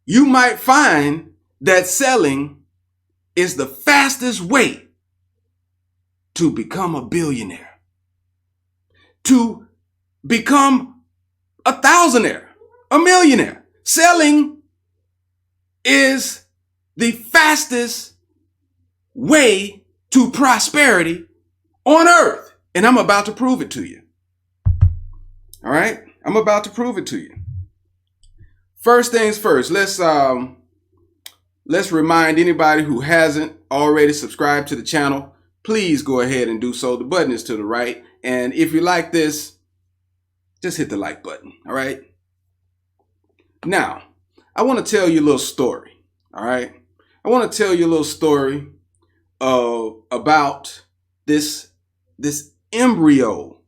you might find that selling is the fastest way to become a billionaire, to become a thousandaire, a millionaire. Selling is the fastest way to prosperity on earth. And I'm about to prove it to you. All right? I'm about to prove it to you. First things first, let's remind anybody who hasn't already subscribed to the channel, please go ahead and do so. The button is to the right. And if you like this, just hit the like button. All right? Now, I want to tell you a little story. All right? I want to tell you a little story about this embryo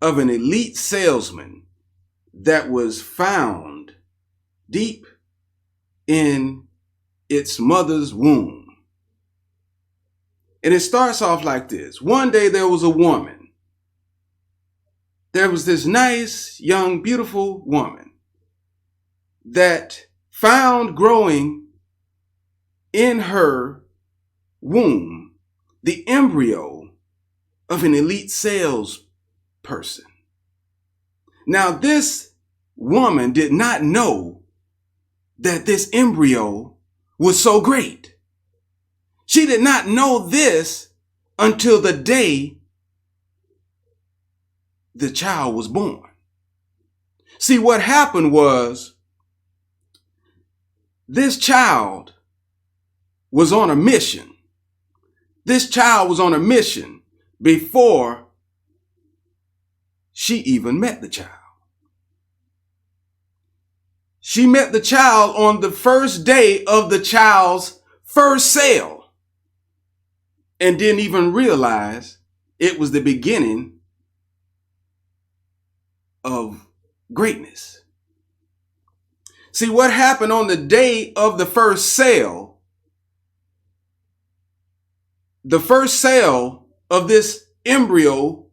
of an elite salesman that was found deep in its mother's womb. And it starts off like this. One day there was a woman. There was this nice, young, beautiful woman that found growing in her womb the embryo of an elite salesperson. Now, this woman did not know that this embryo was so great. She did not know this until the day the child was born. See, what happened was this child was on a mission. This child was on a mission before she even met the child. She met the child on the first day of the child's first sale and didn't even realize it was the beginning of greatness. See, what happened on the day of the first sale of this embryo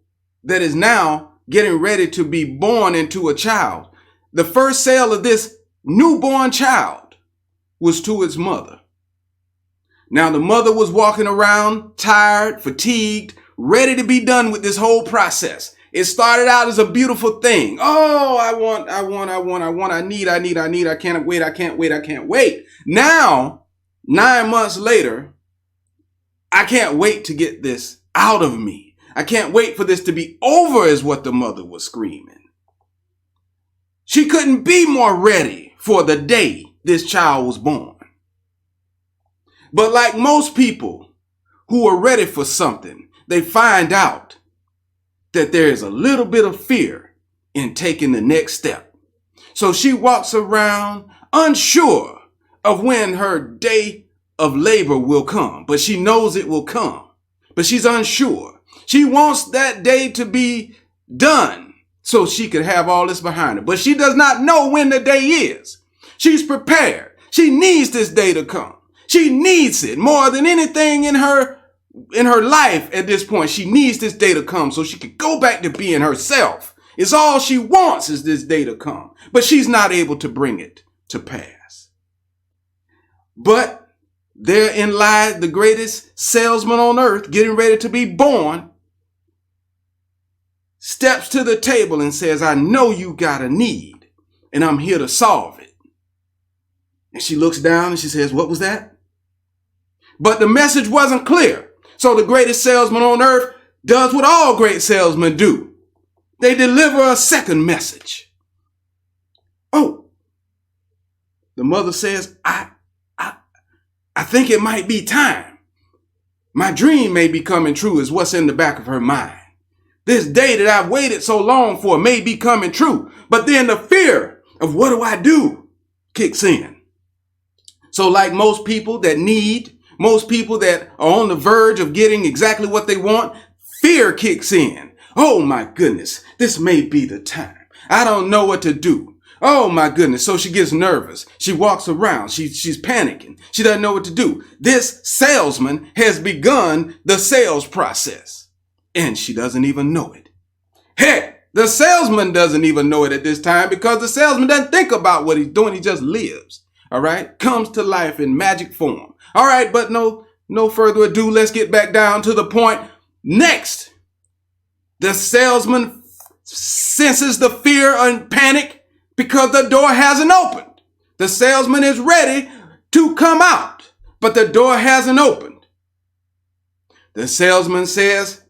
that is now getting ready to be born into a child, the first sale of this newborn child was to its mother. Now, the mother was walking around tired, fatigued, ready to be done with this whole process. It started out as a beautiful thing. Oh, I need, I can't wait. Now, 9 months later, I can't wait to get this out of me. I can't wait for this to be over, is what the mother was screaming. She couldn't be more ready for the day this child was born. But like most people who are ready for something, they find out that there is a little bit of fear in taking the next step. So she walks around unsure of when her day of labor will come, but she knows it will come, but she's unsure. She wants that day to be done so she could have all this behind her, but she does not know when the day is. She's prepared. She needs this day to come. She needs it more than anything in her life at this point. She needs this day to come so she could go back to being herself. It's all she wants is this day to come, but she's not able to bring it to pass. But therein lies the greatest salesman on earth, getting ready to be born, steps to the table and says, I know you got a need and I'm here to solve it. And she looks down and she says, what was that? But the message wasn't clear. So the greatest salesman on earth does what all great salesmen do. They deliver a second message. Oh, the mother says, I think it might be time. My dream may be coming true is what's in the back of her mind. This day that I've waited so long for may be coming true. But then the fear of what do I do kicks in. So like most people that are on the verge of getting exactly what they want, fear kicks in. Oh my goodness, this may be the time. I don't know what to do. Oh my goodness. So she gets nervous. She walks around. She's panicking. She doesn't know what to do. This salesman has begun the sales process and she doesn't even know it. Heck, the salesman doesn't even know it at this time because the salesman doesn't think about what he's doing. He just lives. all right, comes to life in magic form. All right, but no further ado, let's get back down to the point. Next, the salesman senses the fear and panic because the door hasn't opened. The salesman is ready to come out, but the door hasn't opened. The salesman says,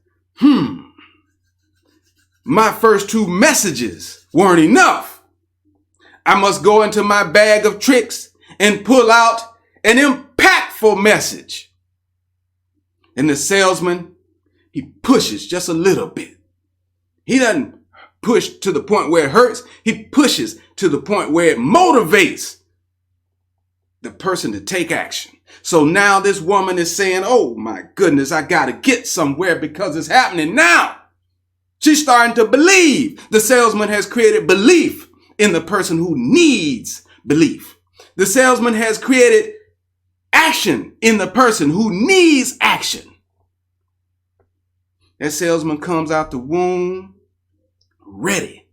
my first two messages weren't enough. I must go into my bag of tricks and pull out an impactful message. And the salesman, he pushes just a little bit. He doesn't push to the point where it hurts. He pushes to the point where it motivates the person to take action. So now this woman is saying, oh my goodness, I got to get somewhere because it's happening now. She's starting to believe. The salesman has created belief in the person who needs belief. The salesman has created action in the person who needs action. That salesman comes out the womb ready.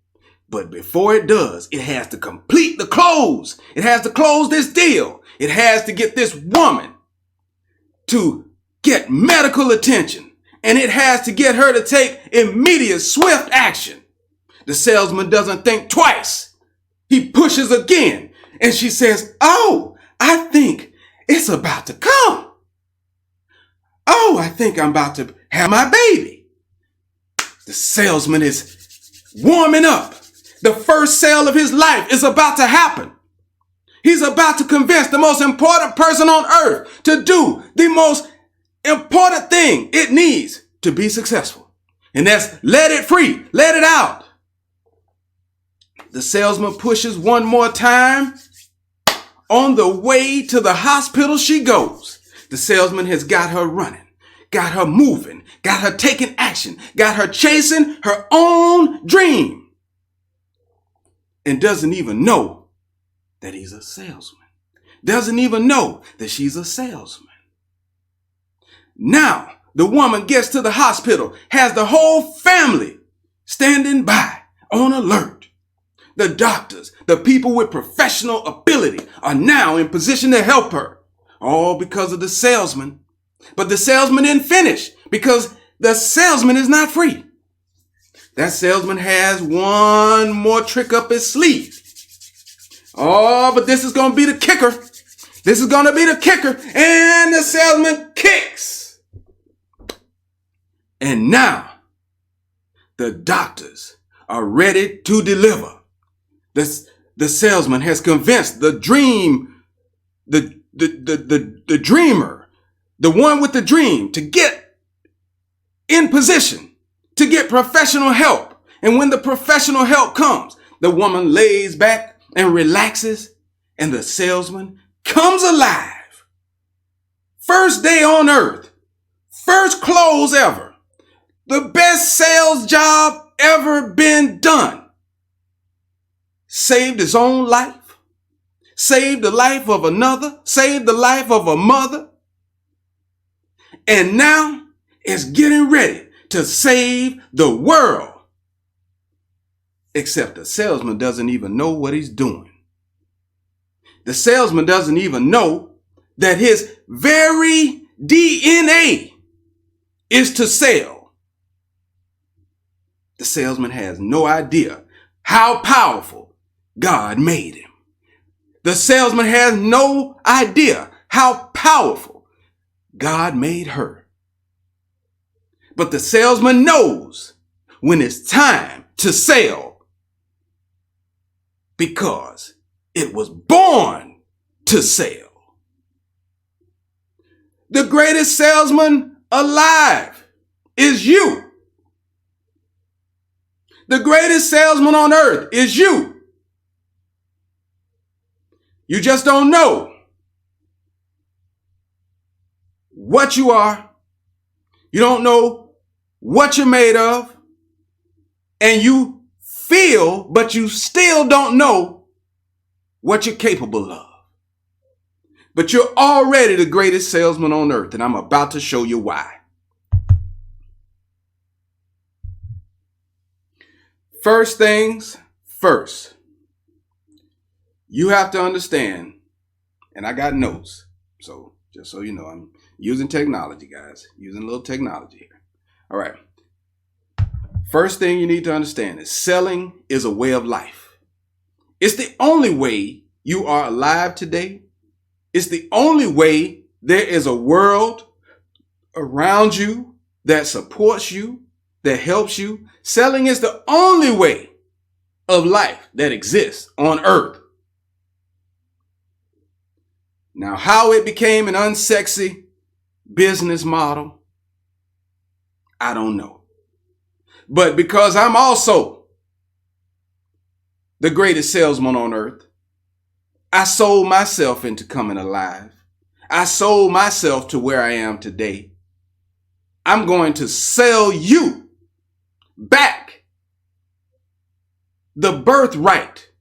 But before it does, it has to complete the close. It has to close this deal. It has to get this woman to get medical attention. And it has to get her to take immediate, swift action. The salesman doesn't think twice. He pushes again. And she says, oh, I think it's about to come. Oh, I think I'm about to have my baby. The salesman is warming up. The first sale of his life is about to happen. He's about to convince the most important person on earth to do the most important thing it needs to be successful. And that's let it free, let it out. The salesman pushes one more time. On the way to the hospital she goes. The salesman has got her running, got her moving, got her taking action, got her chasing her own dream. And doesn't even know that he's a salesman. Doesn't even know that she's a salesman. Now, the woman gets to the hospital, has the whole family standing by on alert. The doctors, the people with professional ability are now in position to help her. All because of the salesman. But the salesman didn't finish because the salesman is not free. That salesman has one more trick up his sleeve. Oh, but this is going to be the kicker. This is going to be the kicker. And the salesman kicks. And now the doctors are ready to deliver. The salesman has convinced the dreamer, the one with the dream, to get in position, to get professional help. And when the professional help comes, the woman lays back and relaxes, and the salesman comes alive. First day on earth, first close ever, the best sales job ever been done. Saved his own life, saved the life of another, saved the life of a mother, and now is getting ready to save the world. Except the salesman doesn't even know what he's doing. The salesman doesn't even know that his very DNA is to sell. The salesman has no idea how powerful God made him. The salesman has no idea how powerful God made her. But the salesman knows when it's time to sell because it was born to sell. The greatest salesman alive is you. The greatest salesman on earth is you. You just don't know what you are. You don't know what you're made of. And you feel, but you still don't know what you're capable of. But you're already the greatest salesman on earth, and I'm about to show you why. First things first. You have to understand And I got notes. So just so you know, I'm using technology, guys. Using a little technology here. All right. First thing you need to understand is selling is a way of life. It's the only way you are alive today. It's the only way there is a world around you that supports you, that helps you. Selling is the only way of life that exists on earth. Now, how it became an unsexy business model, I don't know. But because I'm also the greatest salesman on earth, I sold myself into coming alive. I sold myself to where I am today. I'm going to sell you back the birthright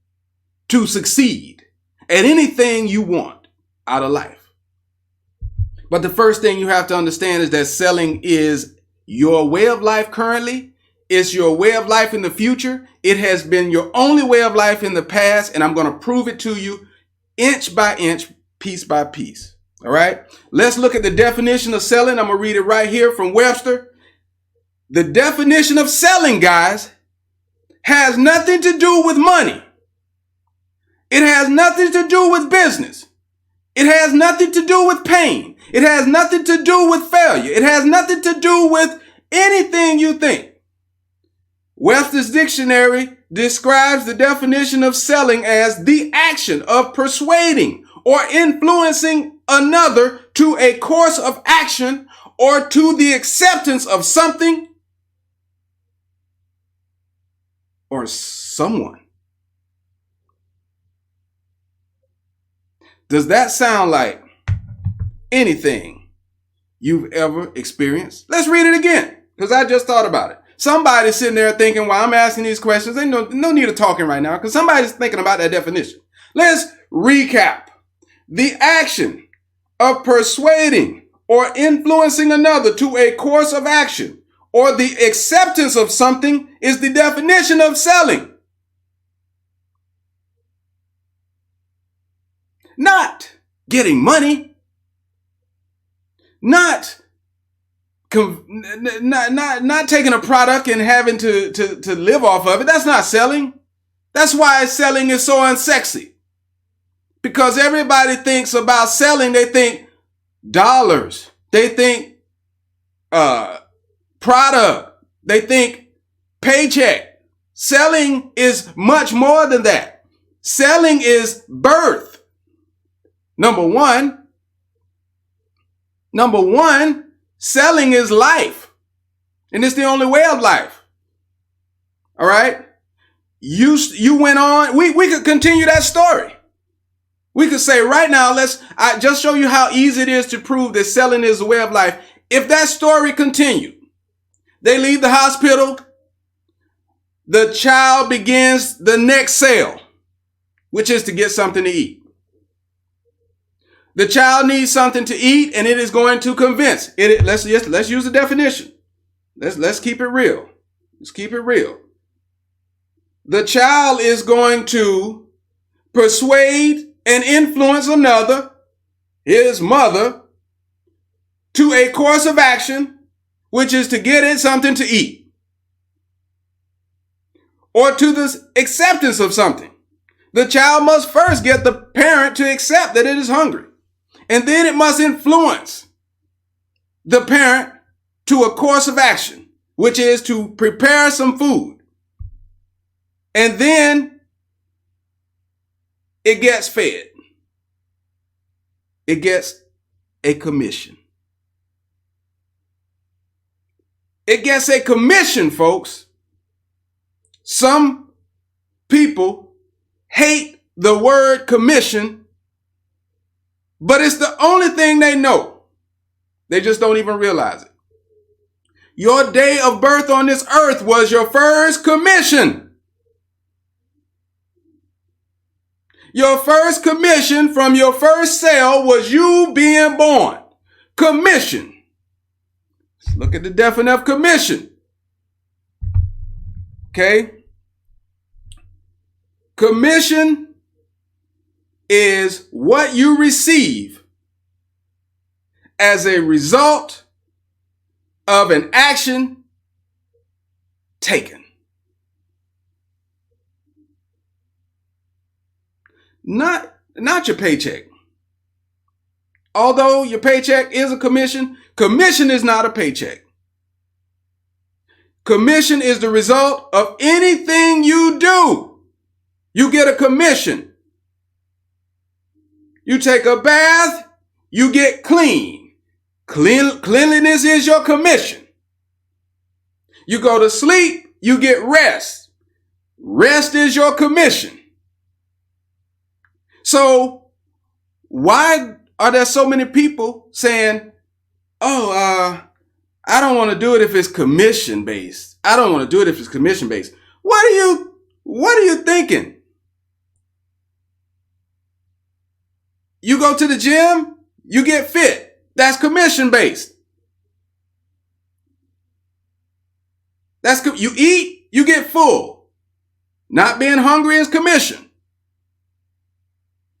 to succeed at anything you want out of life. But the first thing you have to understand is that selling is your way of life currently. It's your way of life in the future. It has been your only way of life in the past, and I'm going to prove it to you inch by inch, piece by piece. All right. Let's look at the definition of selling. I'm going to read it right here from Webster. The definition of selling, guys, has nothing to do with money. It has nothing to do with business. It has nothing to do with pain. It has nothing to do with failure. It has nothing to do with anything you think. Webster's dictionary describes the definition of selling as the action of persuading or influencing another to a course of action or to the acceptance of something or someone. Does that sound like anything you've ever experienced? Let's read it again, because I just thought about it. Somebody's sitting there thinking, while I'm asking these questions, there's no need of talking right now, because somebody's thinking about that definition. Let's recap. The action of persuading or influencing another to a course of action or the acceptance of something is the definition of selling. Not getting money, not taking a product and having to live off of it. That's not selling. That's why selling is so unsexy. Because everybody thinks about selling, they think dollars, they think product, they think paycheck. Selling is much more than that. Selling is birth. Number one, selling is life. And it's the only way of life. All right. You went on. We could continue that story. We could say right now, I just show you how easy it is to prove that selling is a way of life. If that story continued, they leave the hospital, the child begins the next sale, which is to get something to eat. The child needs something to eat, and it is going to convince it. Let's use the definition. Let's keep it real. Let's keep it real. The child is going to persuade and influence another, his mother, to a course of action, which is to get it something to eat, or to the acceptance of something. The child must first get the parent to accept that it is hungry. And then it must influence the parent to a course of action, which is to prepare some food. And then it gets fed. It gets a commission. It gets a commission, folks. Some people hate the word commission, but it's the only thing they know. They just don't even realize it. Your day of birth on this earth was your first commission. Your first commission from your first sale was you being born. Commission. Let's look at the definition of commission. Okay. Commission is what you receive as a result of an action taken. Not your paycheck. Although your paycheck is a commission, commission is not a paycheck. Commission is the result of anything you do. You get a commission. You take a bath, you get clean. Cleanliness is your commission. You go to sleep, you get rest. Rest is your commission. So why are there so many people saying, I don't want to do it if it's commission based. I don't want to do it if it's commission based. What are you thinking? You go to the gym, you get fit. That's commission based. You eat, you get full. Not being hungry is commission.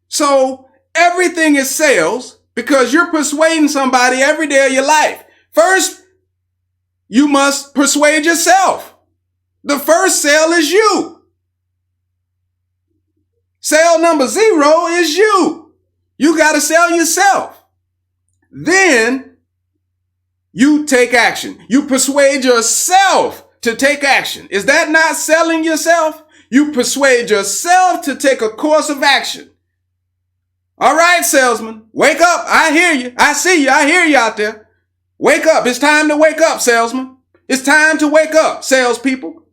So everything is sales because you're persuading somebody every day of your life. First, you must persuade yourself. The first sale is you. Sale number 0 is you. You got to sell yourself. Then you take action. You persuade yourself to take action. Is that not selling yourself? You persuade yourself to take a course of action. All right, salesman, wake up. I hear you. I see you. I hear you out there. Wake up. It's time to wake up, salesman. It's time to wake up, salespeople.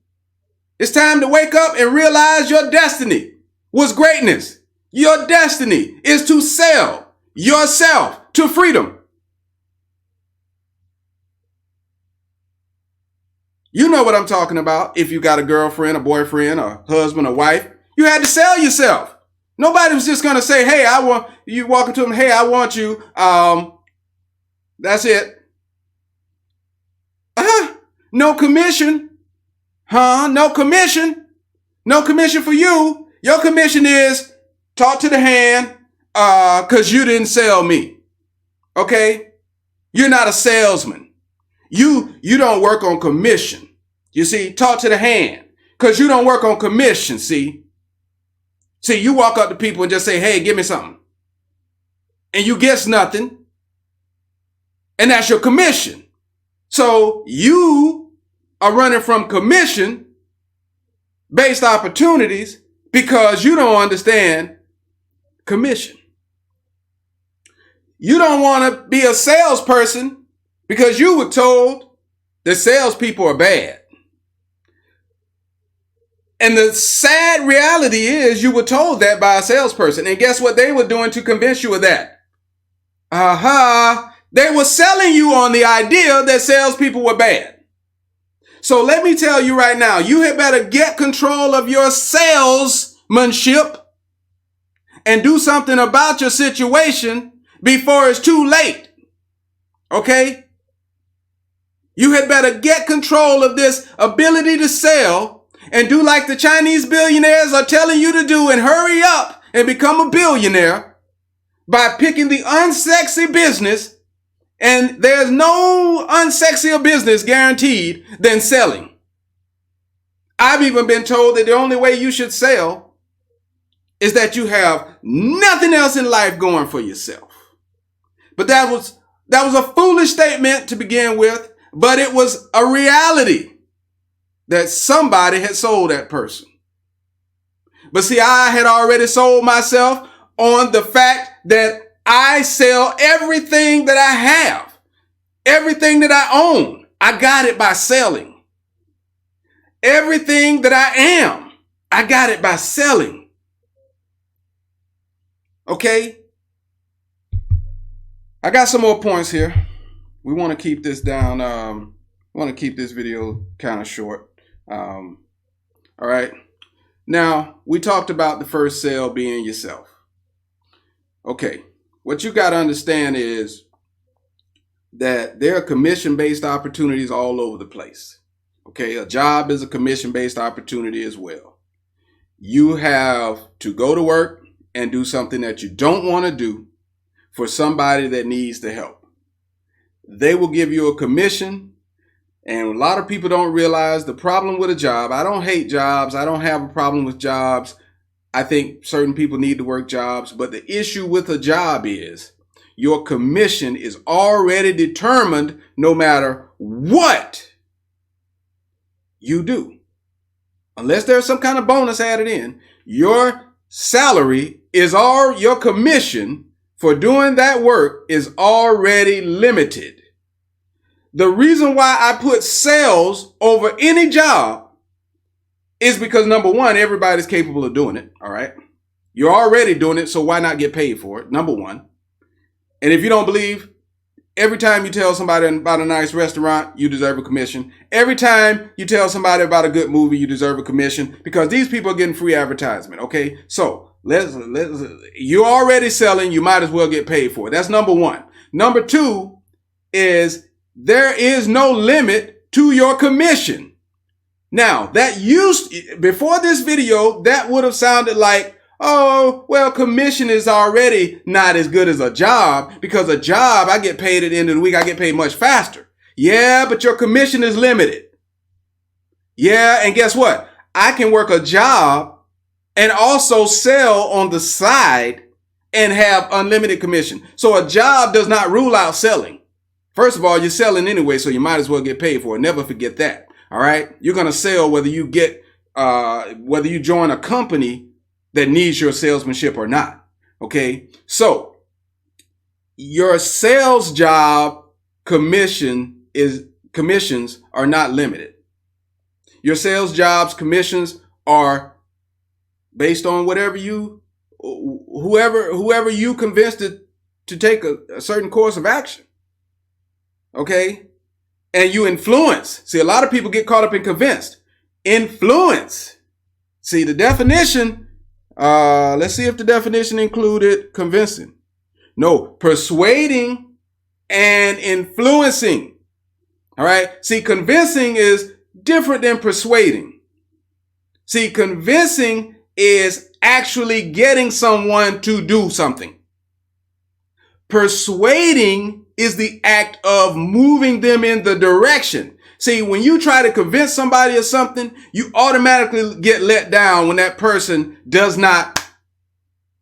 It's time to wake up and realize your destiny was greatness. Your destiny is to sell yourself to freedom. You know what I'm talking about. If you got a girlfriend, a boyfriend, a husband, a wife, you had to sell yourself. Nobody was just going to say, hey, you walk into them, hey, I want you. That's it. No commission. No commission. No commission for you. Your commission is talk to the hand, cause you didn't sell me. Okay. You're not a salesman. You don't work on commission. You see, talk to the hand cause you don't work on commission. See, you walk up to people and just say, hey, give me something. And you guess nothing. And that's your commission. So you are running from commission based opportunities because you don't understand commission. You don't want to be a salesperson because you were told that salespeople are bad. And the sad reality is you were told that by a salesperson. And guess what they were doing to convince you of that? They were selling you on the idea that salespeople were bad. So let me tell you right now, you had better get control of your salesmanship and do something about your situation before it's too late. Okay? You had better get control of this ability to sell and do like the Chinese billionaires are telling you to do and hurry up and become a billionaire by picking the unsexy business. And there's no unsexier business guaranteed than selling. I've even been told that the only way you should sell is that you have nothing else in life going for yourself. But that was a foolish statement to begin with, but it was a reality that somebody had sold that person. But see, I had already sold myself on the fact that I sell everything that I have, everything that I own. I got it by selling. Everything that I am, I got it by selling. Okay? I got some more points here. We want to keep this down. We want to keep this video kind of short. All right. Now, we talked about the first sale being yourself. Okay. What you got to understand is that there are commission-based opportunities all over the place. Okay. A job is a commission-based opportunity as well. You have to go to work. and do something that you don't want to do for somebody that needs the help. They will give you a commission. And a lot of people don't realize the problem with a job. I don't hate jobs. I don't have a problem with jobs. I think certain people need to work jobs. But the issue with a job is your commission is already determined no matter what you do. Unless there's some kind of bonus added in, your salary is all, your commission for doing that work is already limited. The reason why I put sales over any job is because, number one, everybody's capable of doing it. All right. You're already doing it. So why not get paid for it? Number one. And if you don't believe, every time you tell somebody about a nice restaurant, you deserve a commission. Every time you tell somebody about a good movie, you deserve a commission, because these people are getting free advertisement. Okay. So you're already selling. You might as well get paid for it. That's number one. Number two is, there is no limit to your commission. Now, before this video, that would have sounded like, oh, well, commission is already not as good as a job, because a job, I get paid at the end of the week. I get paid much faster. Yeah, but your commission is limited. Yeah, and guess what? I can work a job and also sell on the side and have unlimited commission. So a job does not rule out selling. First of all, you're selling anyway, so you might as well get paid for it. Never forget that. All right. You're going to sell whether you join a company that needs your salesmanship or not. Okay. So your sales job commissions are not limited. Your sales jobs commissions are based on whoever you convinced to take a certain course of action. Okay. And you influence. See, a lot of people get caught up in convinced. Influence. See, the definition, let's see if the definition included convincing. No, persuading and influencing. All right. See, convincing is different than persuading. See, convincing is actually getting someone to do something. Persuading is the act of moving them in the direction. See, when you try to convince somebody of something, you automatically get let down when that person does not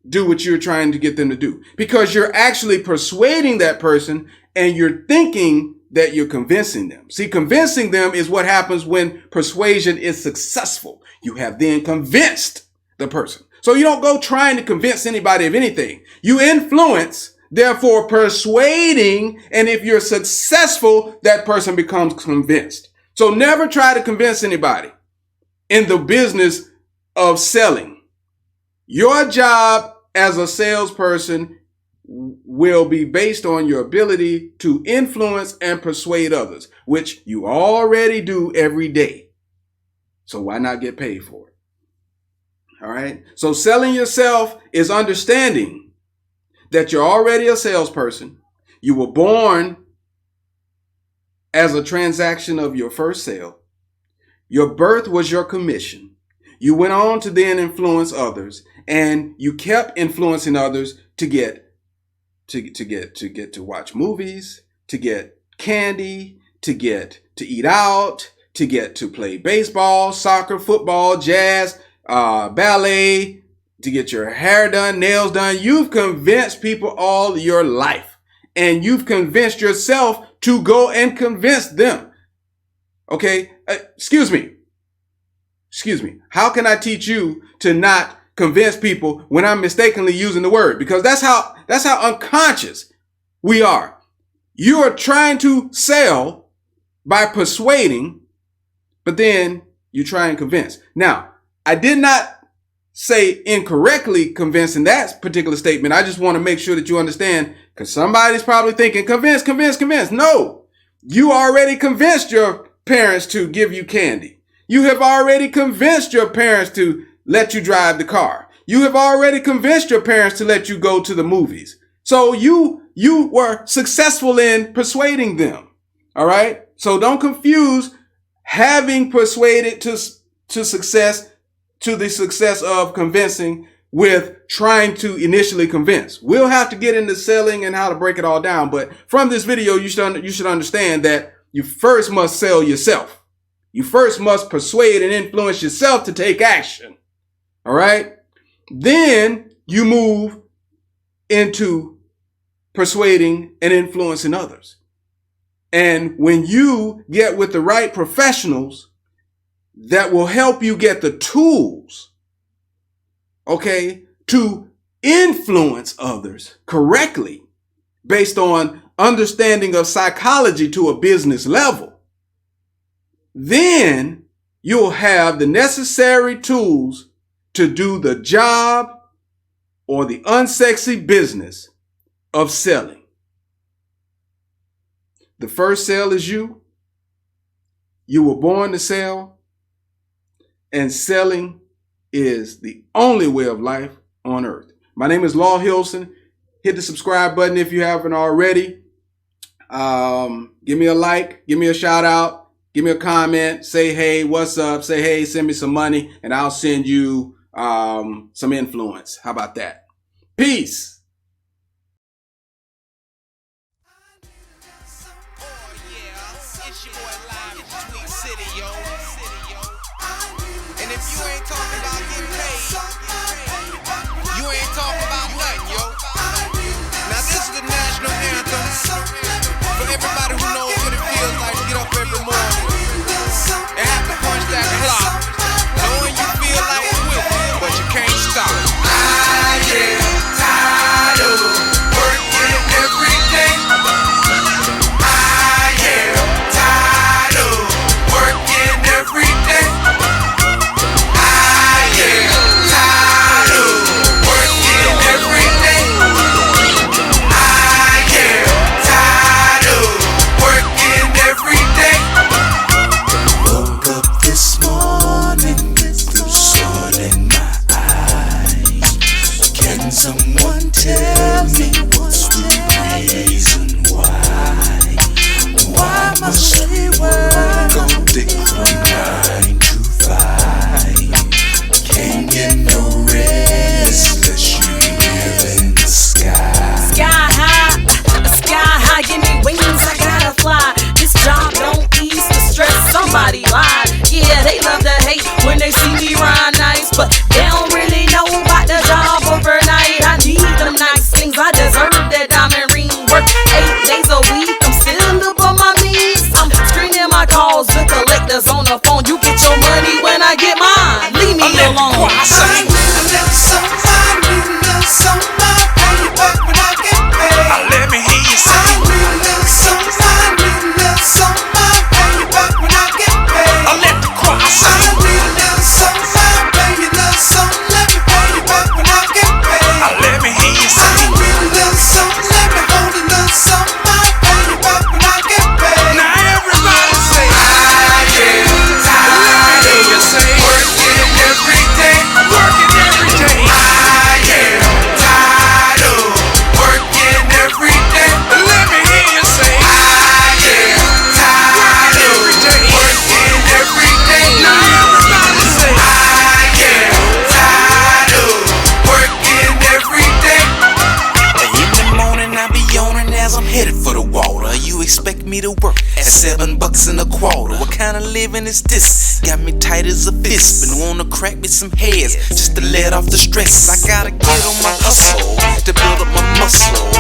do what you're trying to get them to do, because you're actually persuading that person and you're thinking that you're convincing them. See, convincing them is what happens when persuasion is successful. You have then convinced the person. So you don't go trying to convince anybody of anything. You influence, therefore persuading, and if you're successful, that person becomes convinced. So never try to convince anybody in the business of selling. Your job as a salesperson will be based on your ability to influence and persuade others, which you already do every day. So why not get paid for it? All right. So selling yourself is understanding that you're already a salesperson. You were born as a transaction of your first sale. Your birth was your commission. You went on to then influence others, and you kept influencing others to get to watch movies, to get candy, to get to eat out, to get to play baseball, soccer, football, jazz, ballet, to get your hair done, nails done. You've convinced people all your life, and you've convinced yourself to go and convince them. Okay. Excuse me. How can I teach you to not convince people when I'm mistakenly using the word? Because that's how unconscious we are. You are trying to sell by persuading, but then you try and convince. Now, I did not say incorrectly convincing that particular statement. I just want to make sure that you understand, because somebody's probably thinking convince. No, you already convinced your parents to give you candy. You have already convinced your parents to let you drive the car. You have already convinced your parents to let you go to the movies. So you were successful in persuading them. All right. So don't confuse having persuaded to success, to the success of convincing, with trying to initially convince. We'll have to get into selling and how to break it all down. But from this video, you should understand that you first must sell yourself. You first must persuade and influence yourself to take action. All right. Then you move into persuading and influencing others. And when you get with the right professionals that will help you get the tools, okay, to influence others correctly based on understanding of psychology to a business level, then you'll have the necessary tools to do the job or the unsexy business of selling. The first sale is you. You were born to sell, and selling is the only way of life on earth. My name is Law Hilson. Hit the subscribe button if you haven't already. Give me a like, give me a shout out, give me a comment, say, hey, what's up? Say, hey, send me some money and I'll send you some influence. How about that? Peace. And if you ain't talking about getting paid, you ain't talking about nothing, yo. Now this is the national anthem for everybody who knows what it feels like to get up every morning and have to punch that clock, knowing you feel like quitting, but you can't stop. I am tired of working every day. I am tired of working every day. Someone tell me what's the reason why? Why must we work all day from 9 to 5? Can't get no rest unless you live in the sky. Sky high, give me wings, I gotta fly. This job don't ease the stress, somebody lied. Yeah, they love to hate when they see me ride nice, but they don't really know about the job overnight. I need them nice things, I deserve that diamond ring. Work 8 days a week, I'm still up on my knees. I'm screening my calls, the collectors on the phone. You get your money when I get mine, leave me alone. I love somebody, love somebody, pay you back when I get paid. Let me hear you say. I love somebody, love somebody, pay you back when I get paid. Let the choir sing. I love somebody, baby, love somebody, let me pay you back when I get paid. Let me hear you say. I love somebody, let me hold it, love somebody, pay you back when I get paid. Now everybody say. I am tired of working every day. Working every day. I am tired of working every day. Let me hear you say. I am tired of working every day. Now everybody say. I am tired of working every day. In the morning I be yawning as I'm headed for the water. You expect me to work at $7 a quarter? What kind of living is this? Got me tight as a fist. Been wanna crack me some heads just to let off the stress. I gotta get on my hustle to build up my muscle.